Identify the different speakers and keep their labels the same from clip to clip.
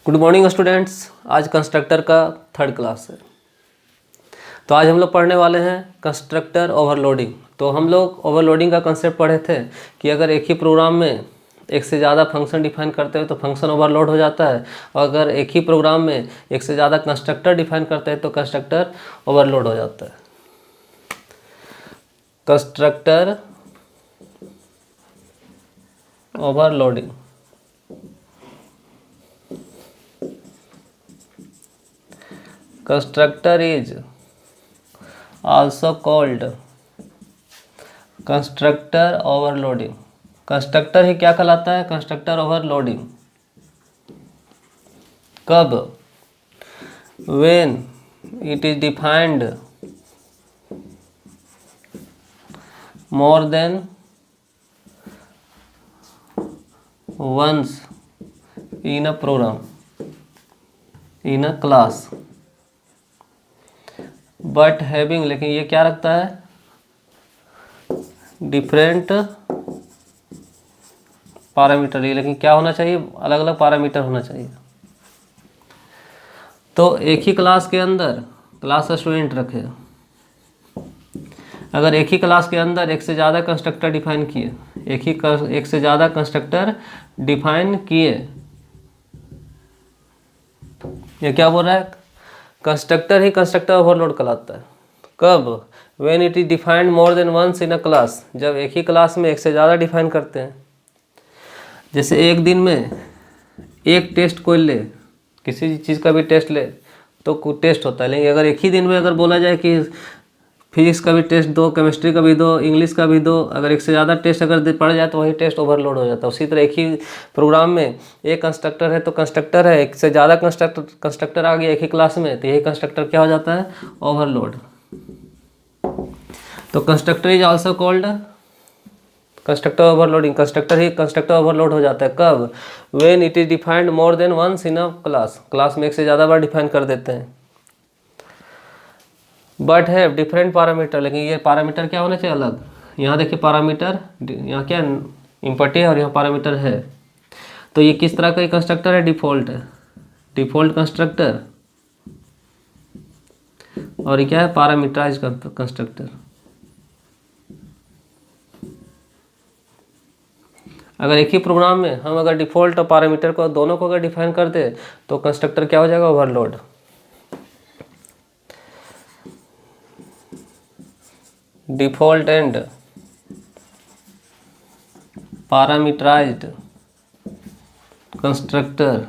Speaker 1: Good morning students. आज constructor का third class है। तो आज हम लोग पढ़ने वाले हैं कंस्ट्रक्टर ओवरलोडिंग। तो हम लोग ओवरलोडिंग का कंसेप्ट पढ़े थे कि अगर एक ही प्रोग्राम में एक से ज़्यादा फंक्शन डिफाइन करते हैं तो फंक्शन ओवरलोड हो जाता है, और अगर एक ही प्रोग्राम में एक से ज़्यादा कंस्ट्रक्टर डिफाइन करते हैं तो कंस्ट्रक्टर ओवरलोड हो जाता है। Constructor overloading constructor is also called constructor overloading। Constructor ही क्या कहलाता है? Constructor overloading. कब? when it is defined more than once in a program in a class but having, लेकिन ये क्या रखता है? Different parameter. ये लेकिन क्या होना चाहिए? अलग अलग पैरामीटर होना चाहिए। तो एक ही क्लास के अंदर क्लास स्टूडेंट रखे, अगर एक ही क्लास के अंदर एक से ज़्यादा कंस्ट्रक्टर डिफाइन किए, एक से ज़्यादा कंस्ट्रक्टर डिफाइन किए, ये क्या बोल रहा है? कंस्ट्रक्टर ही कंस्ट्रक्टर ओवरलोड कहलाता है। कब? When it is defined more than once in a class, जब एक ही क्लास में एक से ज़्यादा डिफाइन करते हैं। जैसे एक दिन में एक टेस्ट कोई ले, किसी चीज़ का भी टेस्ट ले तो टेस्ट होता है, लेकिन अगर एक ही दिन में अगर बोला जाए कि फिजिक्स का भी टेस्ट दो, केमिस्ट्री का भी दो, इंग्लिश का भी दो, अगर एक से ज़्यादा टेस्ट अगर पड़ जाए तो वही टेस्ट ओवरलोड हो जाता है। उसी तरह एक ही प्रोग्राम में एक कंस्ट्रक्टर है तो कंस्ट्रक्टर है, एक से ज़्यादा कंस्ट्रक्टर आ गया एक ही क्लास में तो यही कंस्ट्रक्टर क्या हो जाता है? ओवरलोड। तो constructor is also called constructor overloading. Constructor ही कंस्ट्रक्टर ओवरलोड हो जाता है। कब? When it is defined more than once in a class में एक से ज़्यादा बार डिफाइन कर देते हैं। बट है डिफरेंट पैरामीटर, लेकिन ये पैरामीटर क्या होना चाहिए? अलग। यहाँ देखिए पैरामीटर, यहाँ क्या इम्पटी है और यहाँ पैरामीटर है। तो ये किस तरह का कंस्ट्रक्टर है? डिफ़ॉल्ट है, डिफ़ॉल्ट कंस्ट्रक्टर। और ये क्या है? Parameterize constructor. अगर एक ही प्रोग्राम में हम अगर डिफ़ॉल्ट और पैरामीटर को दोनों को अगर डिफाइन कर दे तो कंस्ट्रक्टर क्या हो जाएगा? Overload. Default and parameterized constructor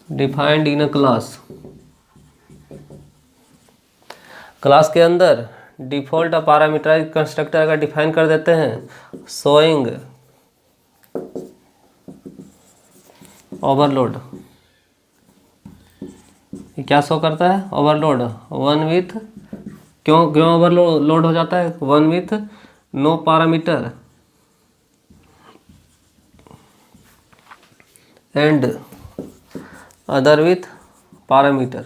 Speaker 1: defined in a class के अंदर डिफ़ॉल्ट और पैरामीटराइज्ड कंस्ट्रक्टर अगर डिफाइन कर देते हैं, शोइंग ओवरलोड। ये क्या शो करता है? ओवरलोड। वन विथ, क्यों ओवरलोड हो जाता है? One with no parameter and other with parameter.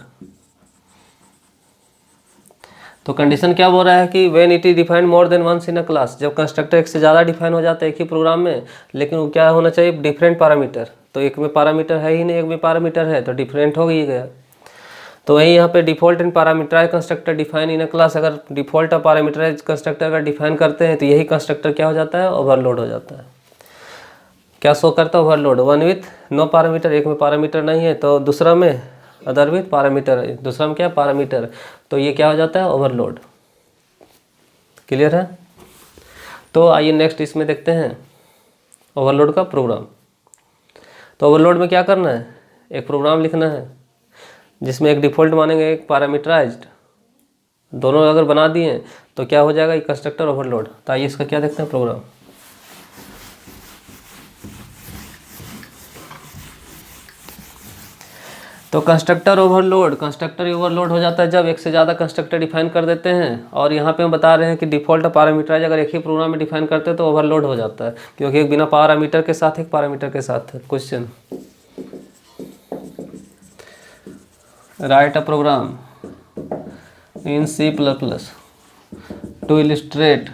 Speaker 1: तो कंडीशन क्या बोल रहा है कि when it is defined more than once in a class, जब कंस्ट्रक्टर एक से ज़्यादा डिफाइन हो जाता है एक ही प्रोग्राम में, लेकिन वो क्या होना चाहिए? Different parameter. तो एक में पैरामीटर है ही नहीं, एक में पैरामीटर है तो डिफरेंट हो ही गया। तो वही यहाँ पे default and parameterize constructor define in a class, अगर डिफ़ॉल्ट और पैरामीटराइज कंस्ट्रक्टर अगर डिफाइन करते हैं तो यही कंस्ट्रक्टर क्या हो जाता है? ओवरलोड हो जाता है। क्या शो करता है? Overload. One with no parameter, एक में पैरामीटर नहीं है तो दूसरा में अदर विथ पैरामीटर, दूसरा में क्या? पैरामीटर। तो ये क्या हो जाता है? ओवरलोड। क्लियर है? तो आइए नेक्स्ट इसमें देखते हैं ओवरलोड का प्रोग्राम। तो ओवरलोड में क्या करना है? एक प्रोग्राम लिखना है जिसमें एक डिफ़ॉल्ट मानेंगे, एक पैरामीटराइज्ड, दोनों अगर बना दिए तो क्या हो जाएगा? ये कंस्ट्रक्टर ओवरलोड। तो आइए इसका क्या देखते हैं प्रोग्राम। तो कंस्ट्रक्टर ओवरलोड हो जाता है जब एक से ज़्यादा कंस्ट्रक्टर डिफाइन कर देते हैं, और यहाँ पे हम बता रहे हैं कि डिफ़ॉल्ट पैरामीटराइज अगर एक ही प्रोग्राम में डिफाइन करते हैं तो ओवरलोड हो जाता है, क्योंकि एक बिना पैरामीटर के साथ एक पैरामीटर के साथ है। Question, write a program in C++ to illustrate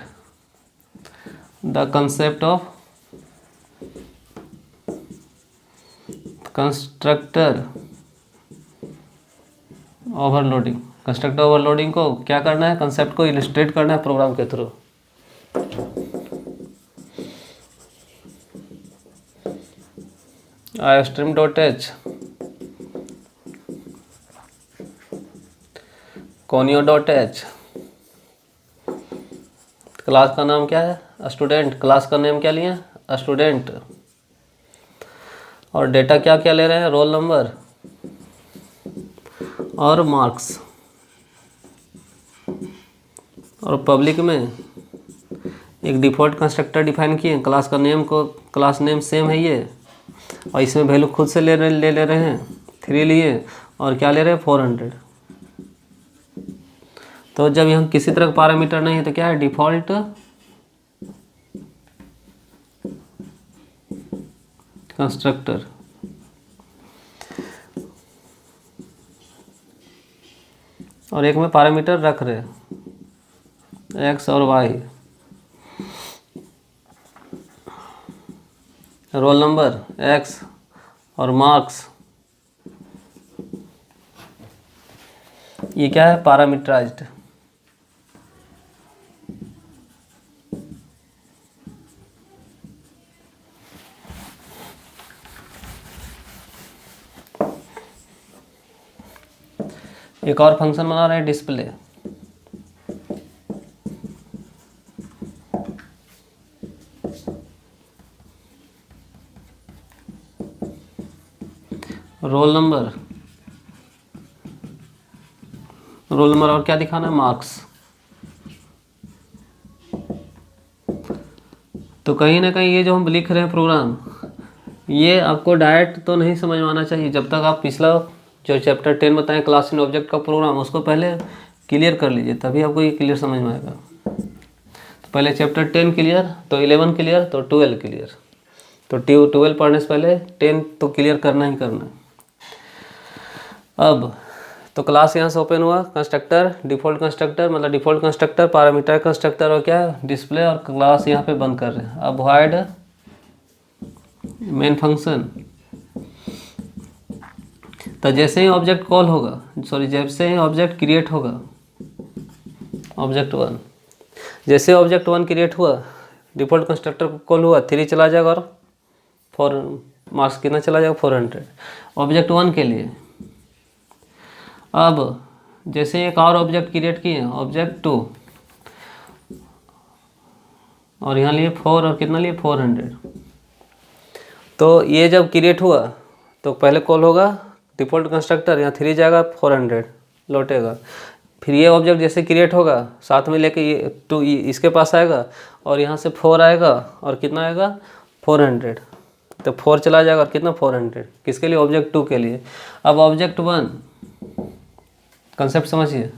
Speaker 1: the concept constructor overloading. Constructor overloading को क्या करना है, कंसेप्ट को इलिस्ट्रेट करना है प्रोग्राम के थ्रू। iostream.h, conio.h। क्लास का नाम क्या है, स्टूडेंट। क्लास का नेम क्या लिया, स्टूडेंट। और डेटा क्या क्या ले रहे हैं, रोल नंबर और मार्क्स। और पब्लिक में एक डिफ़ॉल्ट कंस्ट्रक्टर डिफाइन किए, क्लास का नेम को, क्लास नेम सेम है ये, और इसमें वैल्यू खुद से ले रहे हैं 3 लिए, और क्या ले रहे हैं 400। तो जब यहाँ किसी तरह का पैरामीटर नहीं है तो क्या है, डिफ़ॉल्ट कंस्ट्रक्टर। और एक में पैरामीटर रख रहे हैं एक्स और वाई, रोल नंबर एक्स और मार्क्स। ये क्या है, पैरामीटराइज्ड। एक और फंक्शन बना रहे हैं, डिस्प्ले। रोल नंबर और क्या दिखाना है, मार्क्स। तो कहीं ना कहीं ये जो हम लिख रहे हैं प्रोग्राम, ये आपको डायरेक्ट तो नहीं समझ में आना चाहिए। जब तक आप पिछला जो चैप्टर 10 बताएं क्लास इन ऑब्जेक्ट का प्रोग्राम, उसको पहले क्लियर कर लीजिए, तभी आपको ये क्लियर समझ में आएगा। तो पहले चैप्टर 10 क्लियर, तो 11 क्लियर, तो 12 क्लियर। तो 12 पढ़ने से पहले 10 तो क्लियर करना ही करना है। अब तो क्लास यहाँ से ओपन हुआ, कंस्ट्रक्टर, डिफ़ॉल्ट कंस्ट्रक्टर, मतलब डिफ़ॉल्ट कंस्ट्रक्टर, पैरामीटर कंस्ट्रक्टर, और क्या है, डिस्प्ले, और क्लास यहाँ पे बंद कर रहे हैं। अब वाइड मेन फंक्शन। तो जैसे ही ऑब्जेक्ट कॉल होगा, जैसे ही ऑब्जेक्ट क्रिएट होगा, ऑब्जेक्ट 1, जैसे ऑब्जेक्ट 1 क्रिएट हुआ, डिफ़ॉल्ट कंस्ट्रक्टर कॉल हुआ, 3 चला जाएगा और 4 मार्क्स कितना चला जाएगा, 400 ऑब्जेक्ट 1 के लिए। अब जैसे एक और ऑब्जेक्ट क्रिएट किए, ऑब्जेक्ट 2, और यहाँ लिए 4, और कितना लिए 400। तो ये जब क्रिएट हुआ तो पहले कॉल होगा डिफ़ॉल्ट कंस्ट्रक्टर, यहाँ 3 जाएगा, 400 लौटेगा। फिर ये ऑब्जेक्ट जैसे क्रिएट होगा, साथ में लेके ये 2 इसके पास आएगा, और यहाँ से 4 आएगा, और कितना आएगा 400। तो 4 चला जाएगा, और कितना 400 किसके लिए, ऑब्जेक्ट 2 के लिए। अब ऑब्जेक्ट 1 कंसेप्ट समझिए।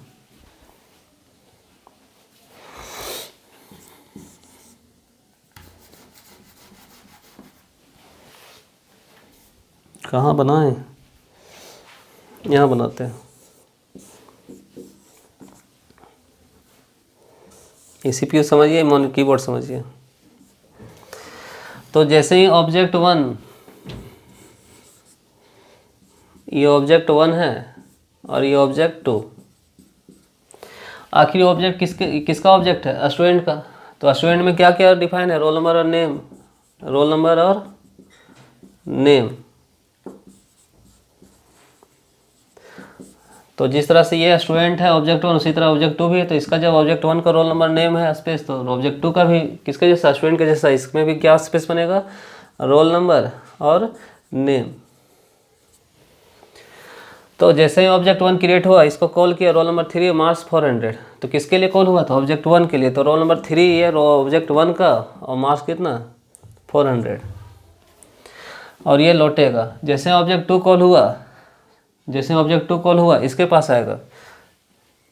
Speaker 1: कहाँ बनाएं, यहाँ बनाते हैं। ये CPU समझिए, कीबोर्ड समझिए। तो जैसे ही ऑब्जेक्ट 1, ये ऑब्जेक्ट 1 है और ये ऑब्जेक्ट 2, आखिरी ऑब्जेक्ट किसका ऑब्जेक्ट है, स्टूडेंट का। तो स्टूडेंट में क्या क्या डिफाइन है, रोल नंबर और नेम, रोल नंबर और नेम। तो जिस तरह से ये स्टूडेंट है ऑब्जेक्ट 1, उसी तरह ऑब्जेक्ट 2 भी है। तो इसका जब ऑब्जेक्ट 1 का रोल नंबर नेम है स्पेस, तो ऑब्जेक्ट 2 का भी किसके जैसा, स्टूडेंट के जैसा, इसमें भी क्या स्पेस बनेगा, रोल नंबर और नेम। तो जैसे ही ऑब्जेक्ट 1 क्रिएट हुआ, इसको कॉल किया, रोल नंबर 3 मार्क्स 400। तो किसके लिए कॉल हुआ था, ऑब्जेक्ट 1 के लिए। तो रोल नंबर 3 ये ऑब्जेक्ट 1 का, और मार्क्स कितना 400, और ये लौटेगा। जैसे ऑब्जेक्ट 2 कॉल हुआ, इसके पास आएगा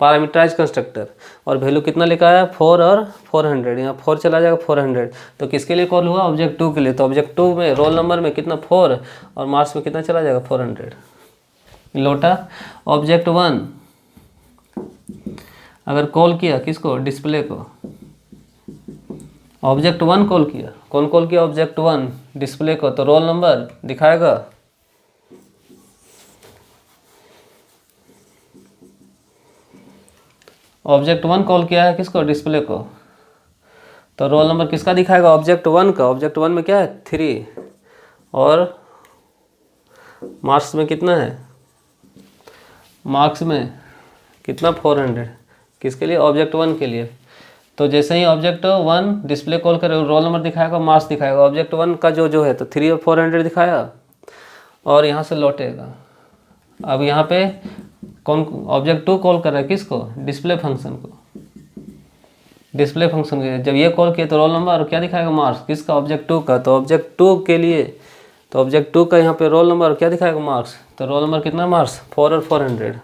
Speaker 1: पैरामीटराइज कंस्ट्रक्टर, और वैल्यू कितना लिखा है 4 और 400, यहाँ 4 चला जाएगा 400। तो किसके लिए कॉल हुआ, ऑब्जेक्ट 2 के लिए। तो ऑब्जेक्ट 2 में रोल नंबर में कितना 4, और मार्क्स में कितना चला जाएगा 400 लौटा। ऑब्जेक्ट 1 अगर कॉल किया किसको, डिस्प्ले को, ऑब्जेक्ट 1 कॉल किया, कौन कॉल किया, ऑब्जेक्ट 1 डिस्प्ले को, तो रोल नंबर दिखाएगा ऑब्जेक्ट 1 कॉल किया है किसको, डिस्प्ले को, तो रोल नंबर किसका दिखाएगा, ऑब्जेक्ट 1 का। ऑब्जेक्ट 1 में क्या है 3 और मार्क्स में कितना है, मार्क्स में कितना 400, किसके लिए, ऑब्जेक्ट 1 के लिए। तो जैसे ही ऑब्जेक्ट 1 डिस्प्ले कॉल करे रोल नंबर दिखाएगा, मार्क्स दिखाएगा। ऑब्जेक्ट 1 का जो है तो 3 और 400 दिखाया और यहाँ से लौटेगा। अब यहाँ पे कौन, ऑब्जेक्ट 2 कॉल कर रहा है किसको, डिस्प्ले फंक्शन को, डिस्प्ले फंक्शन के। जब ये कॉल किया तो रोल नंबर और क्या दिखाएगा, मार्क्स, किसका, ऑब्जेक्ट 2 का। तो ऑब्जेक्ट 2 के लिए, तो ऑब्जेक्ट 2 का यहाँ पे रोल नंबर और क्या दिखाएगा, मार्क्स। तो रोल नंबर कितना, मार्क्स 4 और 400,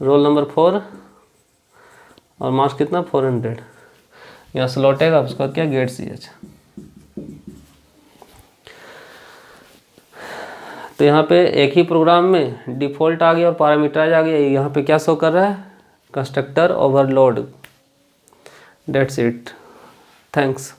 Speaker 1: रोल नंबर 4 और मार्क्स कितना 400। यहाँ से लौटेगा, उसके बाद क्या, गेट CH। तो यहाँ पे एक ही प्रोग्राम में डिफ़ॉल्ट आ गया और पैरामीटराइज आ गया। यहाँ पे क्या शो कर रहा है, constructor overload. That's it, thanks.